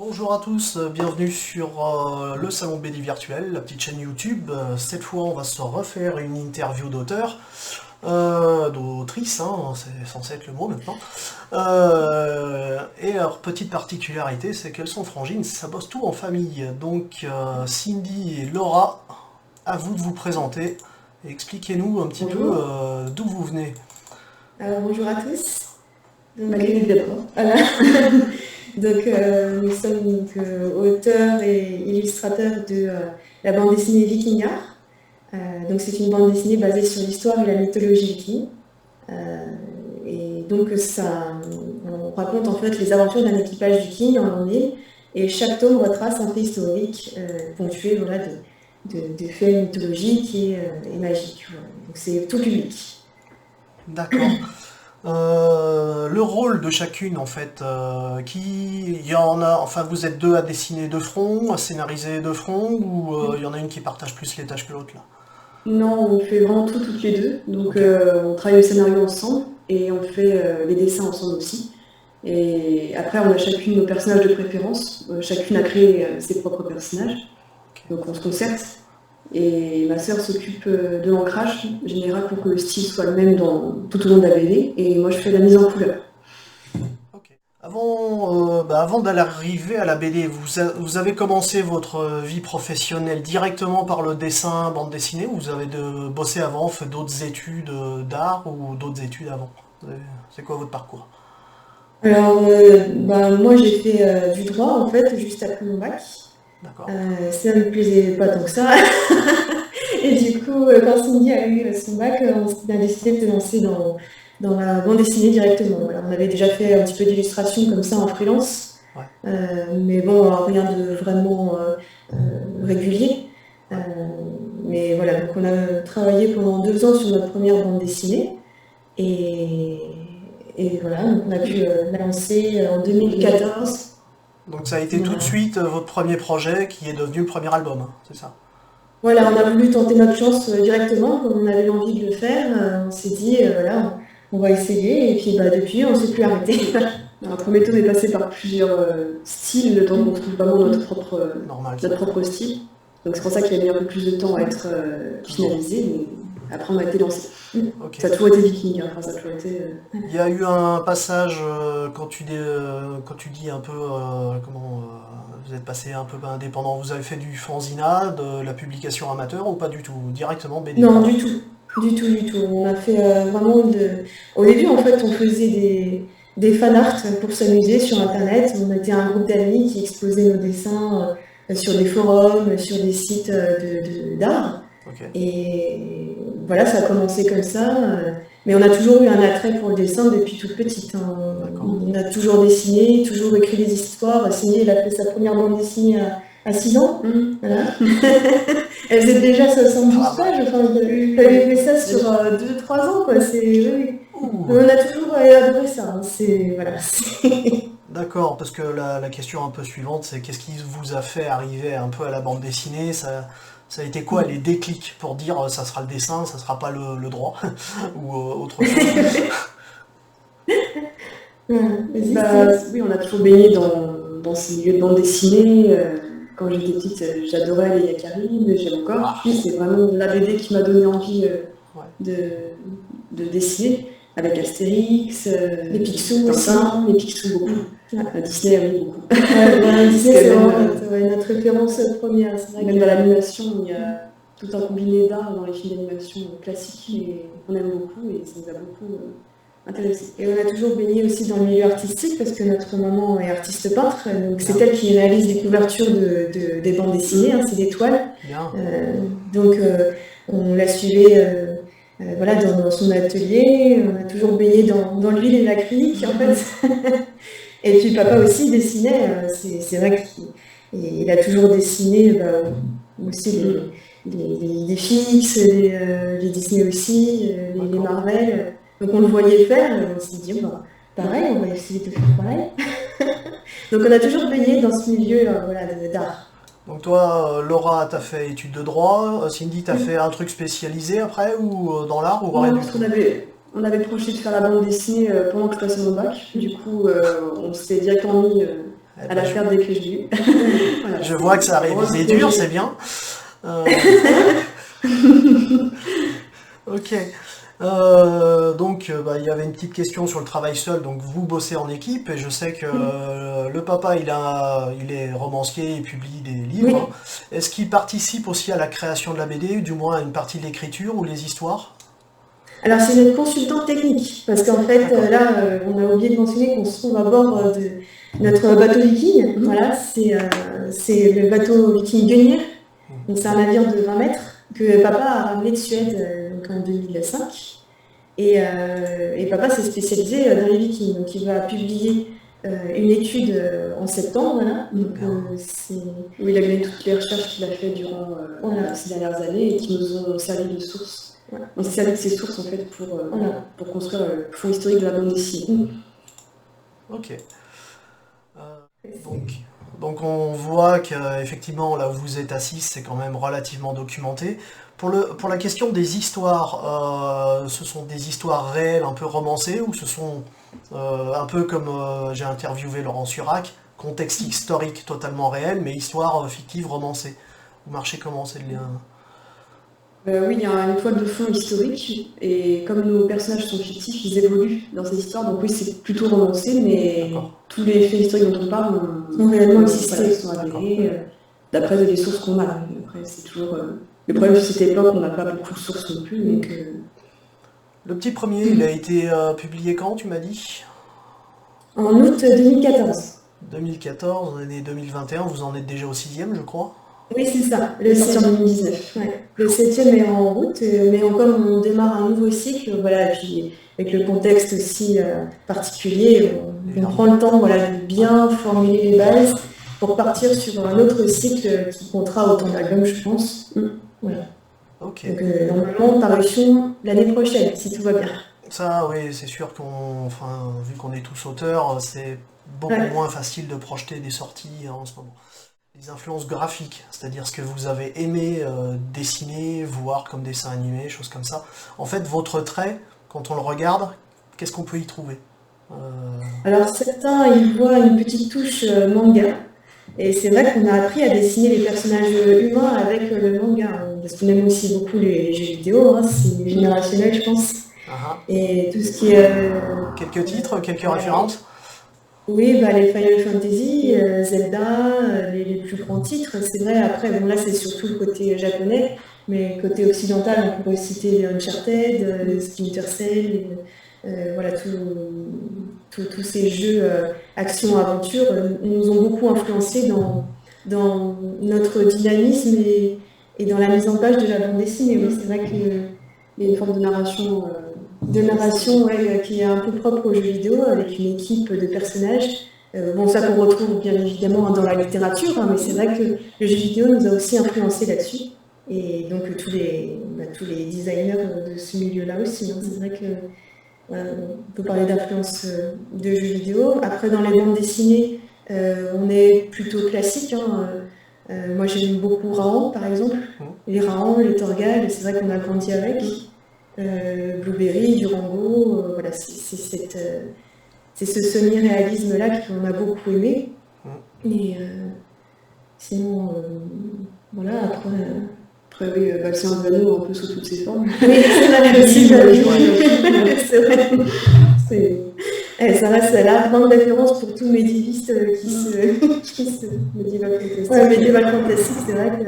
Bonjour à tous, bienvenue sur le Salon BD Virtuel, la petite chaîne YouTube. Cette fois, on va se refaire une interview d'auteur, d'autrice, hein, c'est censé être le mot maintenant. Et leur petite particularité, c'est qu'elles sont frangines, ça bosse tout en famille. Donc, Cindy et Laura, à vous de vous présenter. Et expliquez-nous un petit peu Bonjour. d'où vous venez. Alors, bonjour à tous. Magali d'abord. Voilà. Nous sommes auteurs et illustrateurs de la bande dessinée Vikingard. C'est une bande dessinée basée sur l'histoire et la mythologie viking. Euh, on raconte en fait les aventures d'un équipage viking en île, et chaque tome retrace un fait historique ponctué voilà, de faits mythologiques et magiques. Voilà. Donc c'est tout public. D'accord. Le rôle de chacune, en fait, il y en a, enfin, vous êtes deux à dessiner de front, à scénariser de front, ou il y en a une qui partage plus les tâches que l'autre, là? Non, on fait vraiment tout toutes les deux. Ok. On travaille au scénario ensemble et on fait les dessins ensemble aussi. Et après, on a chacune nos personnages de préférence. Chacune a créé ses propres personnages. Ok. Donc on se concerte. Et ma sœur s'occupe de l'ancrage général pour que le style soit le même tout au long de la BD. Et moi, je fais la mise en couleur. Ok. Avant d'aller arriver à la BD, vous avez commencé votre vie professionnelle directement par le dessin, bande dessinée, ou vous avez bossé avant, fait d'autres études d'art ou d'autres études avant? C'est quoi votre parcours? Moi, j'ai fait du droit, en fait, juste après mon bac. D'accord. Ça me plaisait pas tant que ça. Et du coup, quand Cindy a eu son bac, on a décidé de se lancer dans la bande dessinée directement. Voilà, on avait déjà fait un petit peu d'illustration comme ça en freelance, Ouais. mais bon, rien de vraiment régulier. Euh, Ouais. mais voilà, donc on a travaillé pendant 2 ans sur notre première bande dessinée. Et, et voilà, donc on a pu la lancer en 2014. Donc ça a été tout de Voilà. suite votre premier projet qui est devenu le premier album, hein, c'est ça? Voilà, on a voulu tenter notre chance directement, comme on avait envie de le faire. On s'est dit, voilà, on va essayer. Et puis depuis, on ne s'est plus arrêté. Alors, le premier tome est passé par plusieurs styles, le temps qu'on trouve vraiment Normal, ça. notre propre style. Donc c'est pour ça qu'il a mis un peu plus de temps à être finalisé. Mais après, on a été lancé. Ok. Ça a toujours été viking, hein. Enfin, ça a toujours été. Il y a eu un passage quand tu dis un peu vous êtes passé un peu indépendant, vous avez fait du fanzina, de la publication amateur ou pas du tout? Directement BD? Non, du tout. Du tout, du tout. On a fait vraiment de... Au début, en fait, on faisait des fan art pour s'amuser sur Internet. On était un groupe d'amis qui exposaient nos dessins sur des forums, sur des sites d'art. Ok. Et voilà, ça a commencé comme ça. Mais on a toujours eu un attrait pour le dessin depuis toute petite, hein. D'accord. On a toujours dessiné, toujours écrit des histoires. Cindy, elle a fait sa première bande dessinée à 6 ans. Voilà. Elle faisait déjà 72 pages. Enfin, elle avait fait ça sur 2-3 ans, quoi. Oui. Ouh. On a toujours adoré ça, hein. Voilà. D'accord, parce que la question un peu suivante, c'est qu'est-ce qui vous a fait arriver un peu à la bande dessinée? Ça a été quoi les déclics pour dire ça sera le dessin, ça sera pas le droit ou autre chose? Oui, on a toujours baigné dans ces milieux de bande dessinée. Quand j'étais petite, j'adorais les Yakari, mais j'aime encore. Puis c'est vraiment la BD qui m'a donné envie Ouais. de dessiner, avec Astérix, les Picsou aussi. Les Picsou beaucoup. Disney, oui, beaucoup. Disney, c'est vraiment notre référence première. C'est vrai. Même dans l'animation, il y a tout un combiné d'art dans les films d'animation classiques, et on aime beaucoup, et ça nous a beaucoup intéressé. Et on a toujours baigné aussi dans le milieu artistique, parce que notre maman est artiste peintre, donc c'est elle qui réalise les couvertures des bandes dessinées, hein, c'est des toiles. Bien. On la suivait voilà, dans son atelier. On a toujours baigné dans l'huile et l'acrylique, en fait. Et puis papa aussi dessinait. C'est vrai qu'il a toujours dessiné aussi les Fix, les Disney aussi, les Marvel. Donc on le voyait faire, et on s'est dit, pareil, on va essayer de faire pareil. Donc on a toujours baigné dans ce milieu voilà, d'art. Donc toi, Laura, t'as fait études de droit, Cindy, t'as fait un truc spécialisé après, ou dans l'art, ou rien Non, du parce tout? on avait projeté de faire la bande dessinée pendant que je passais mon bac. Du coup, on s'est directement mis Eh à ben, la faire dès que je l'ai eu. Voilà, je vois que ça a gros révisé dur, projet. c'est bien. Euh, ok. Donc, bah, il y avait une petite question sur le travail seul. Donc, vous bossez en équipe et je sais que le papa, il est romancier, il publie des livres, hein. Oui, Est-ce qu'il participe aussi à la création de la BD, ou du moins à une partie de l'écriture ou les histoires? alors c'est notre consultant technique, parce qu'en fait, D'accord. là, on a oublié de mentionner qu'on se trouve à bord de notre bateau viking. Voilà, c'est le bateau viking Guenièvre. Donc c'est un navire de 20 mètres que papa a ramené de Suède donc en 2005. Et papa s'est spécialisé dans les vikings. Donc il va publier une étude en septembre. Voilà. Donc, Bien. où il a mené toutes les recherches qu'il a fait durant voilà, ces dernières années et qui nous ont servi de source. Voilà. On s'est servi de ces sources en fait voilà, pour construire le fond historique de la bande dessinée. Ok. Euh, donc, donc on voit qu'effectivement, là où vous êtes assis, c'est quand même relativement documenté. Pour la question des histoires, ce sont des histoires réelles, un peu romancées, ou ce sont un peu comme j'ai interviewé Laurent Surac, contexte historique totalement réel, mais histoire fictive romancée. Vous marchez comment, c'est le lien? Oui, il y a une toile de fond historique, et comme nos personnages sont fictifs, ils évoluent dans ces histoires, donc oui, c'est plutôt romancé, mais D'accord. tous les faits historiques dont on parle ont réellement existé, Voilà, sont avérés, d'après les sources qu'on a. Après, c'est toujours... Le problème de cette époque, on n'a pas beaucoup de sources non plus, mais que... Le petit premier, il a été publié quand, tu m'as dit? En août 2014. 2014, on est 2021, vous en êtes déjà au sixième, je crois. Oui, c'est ça, le sorti en 2019. Ouais. Le septième est en route, mais comme on démarre un nouveau cycle, voilà, et puis avec le contexte aussi particulier, on Évidemment. prend le temps voilà, de bien formuler les bases pour partir sur un autre cycle qui comptera autant d'albums, je pense. Voilà. Ok. Donc normalement, parution l'année prochaine, si tout va bien. Ça, oui, c'est sûr enfin, vu qu'on est tous auteurs, c'est beaucoup Ouais. moins facile de projeter des sorties en ce moment. Les influences graphiques, c'est-à-dire ce que vous avez aimé dessiner, voir comme dessin animé, choses comme ça. En fait, votre trait, quand on le regarde, qu'est-ce qu'on peut y trouver? Euh, Alors certains, ils voient une petite touche manga. Et c'est vrai qu'on a appris à dessiner les personnages humains avec le manga, hein, parce qu'on aime aussi beaucoup les jeux vidéo, hein, c'est générationnel, je pense. ah, Et tout ce qui est... quelques titres, quelques références? oui, bah, les Final Fantasy, Zelda, les plus grands titres, c'est vrai. Après, bon, là, c'est surtout le côté japonais, mais côté occidental, on pourrait citer Uncharted, Splinter Cell, voilà, tous ces jeux action-aventure nous ont beaucoup influencé dans notre dynamisme et dans la mise en page de la bande dessinée. Oui, c'est vrai qu'il y a une forme de narration ouais, qui est un peu propre aux jeux vidéo, avec une équipe de personnages. Bon, ça qu'on retrouve bien évidemment dans la littérature, hein, mais c'est vrai que le jeu vidéo nous a aussi influencé là-dessus. Et donc tous les designers de ce milieu-là aussi. Hein, c'est vrai que on peut parler d'influence de jeux vidéo. Après, dans les bandes dessinées, on est plutôt classique. Hein. Moi, j'aime beaucoup Raon, par exemple. Les Raon, les Torgal, c'est vrai qu'on a grandi avec. Blueberry, Durango, voilà, c'est ce semi-réalisme-là qu'on a beaucoup aimé. Et sinon, voilà, après oui, Bastien Vano, un peu sous toutes ses formes. Oui, c'est vrai aussi, c'est vrai. Ça reste la grande référence pour tout médiéviste qui se médiéval fantastique. Ouais, médiéval fantastique, c'est vrai que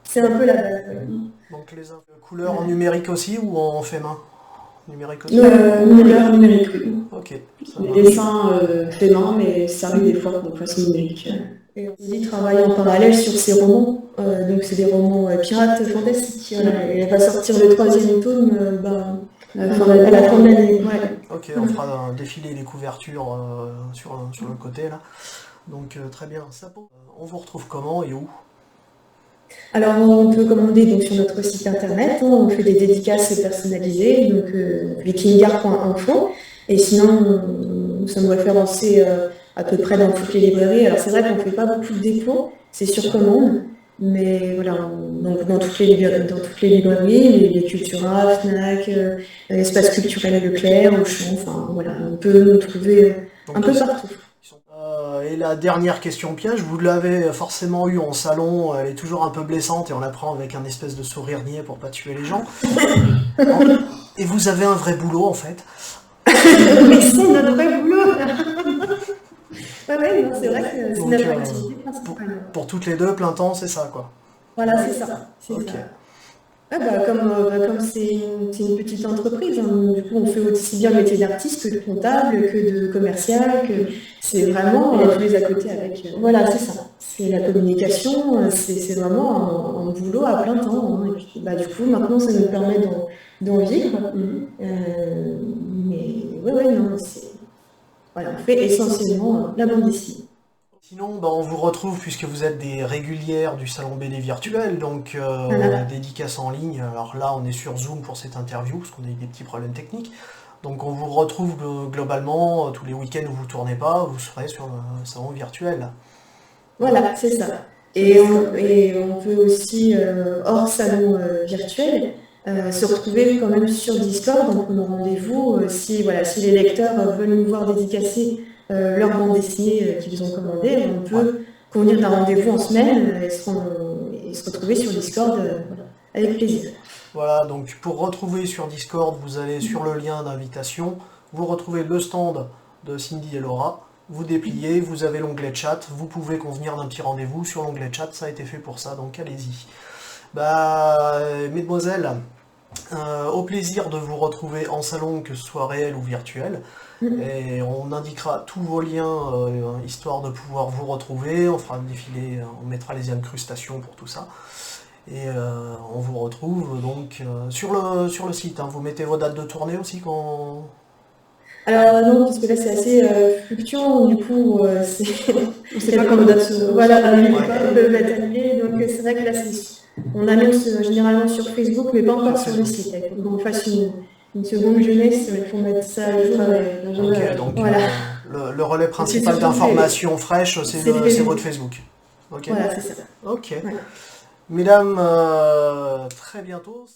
c'est un peu la base. Ouais. Donc les couleurs en numérique aussi ou en fait main? Numérique aussi? Couleur numérique, oui. Ok. Les dessins faits main, mais ça arrive des fois qu'on fasse numérique. Et Lily travaille en parallèle sur ses romans. Donc c'est des romans pirates fantastiques. Voilà. Et elle va sortir le troisième tome à la fin de l'année. Ouais. Ok, on fera défiler les couvertures sur le côté là. Donc très bien. On vous retrouve comment et où? Alors on peut commander donc, sur notre site internet, hein, on fait des dédicaces personnalisées, donc vikingar.info. Et sinon, nous sommes référencés à peu près dans toutes les librairies. Alors c'est vrai qu'on ne fait pas beaucoup de dépôts, c'est sur commande, mais voilà, donc dans toutes les librairies, les Cultura, Fnac, Espace culturel Leclerc, Auchan, enfin voilà, on peut nous trouver un peu partout. Et la dernière question piège, vous l'avez forcément eu en salon, elle est toujours un peu blessante et on la prend avec un espèce de sourire niais pour pas tuer les gens. Et vous avez un vrai boulot en fait. Mais c'est notre vrai boulot. Ouais, non, c'est vrai que c'est Donc, notre activité pour, principale. pour toutes les deux, plein temps, c'est ça quoi. Voilà, c'est ça. C'est Ok. ça. Ah bah, comme c'est une petite entreprise, hein, du coup, on fait aussi bien le métier d'artiste que de comptable, que de commercial, que c'est vraiment, tous les à côté avec. Voilà, c'est ça. C'est la communication, c'est vraiment un boulot à plein temps, hein. Et puis, bah, du coup, maintenant, ça nous permet d'en vivre. Mais ouais, non, voilà, on fait essentiellement la bande dessinée. Sinon, bah, on vous retrouve puisque vous êtes des régulières du salon BD virtuel, donc Voilà. dédicace en ligne. Alors là, on est sur Zoom pour cette interview parce qu'on a eu des petits problèmes techniques. Donc on vous retrouve globalement tous les week-ends où vous tournez pas, vous serez sur le salon virtuel. Voilà, c'est ça. Et on peut aussi, hors salon virtuel, se retrouver quand même sur Discord en prenant rendez-vous. Si, voilà, si les lecteurs veulent nous voir dédicacer leur bande dessinée qu'ils ont commandée, on Ouais. peut convenir d'un rendez-vous en semaine et se retrouver sur Discord voilà, avec plaisir. Voilà, donc pour retrouver sur Discord, vous allez sur le lien d'invitation, vous retrouvez le stand de Cindy et Laura, vous dépliez, vous avez l'onglet chat, vous pouvez convenir d'un petit rendez-vous sur l'onglet chat, ça a été fait pour ça, donc allez-y. Bah, mesdemoiselles, au plaisir de vous retrouver en salon, que ce soit réel ou virtuel. Et on indiquera tous vos liens, histoire de pouvoir vous retrouver. On fera un défilé, on mettra les incrustations pour tout ça. Et on vous retrouve donc sur le site, hein. Vous mettez vos dates de tournée aussi quand... Alors non, parce que là c'est assez fluctuant, du coup On sait pas quand nos dates se voilà, les Ouais. dates peuvent être annulées, donc c'est vrai que là on annonce généralement sur Facebook, mais pas encore sur le site. Il faut qu'on fasse une seconde jeunesse, il faut mettre ça à jour. Ok, donc Voilà, le relais principal surtout d'information fraîche, c'est c'est c'est Facebook. votre Facebook. Ok. Voilà, c'est ça. Ok. Ouais. Mesdames, très bientôt.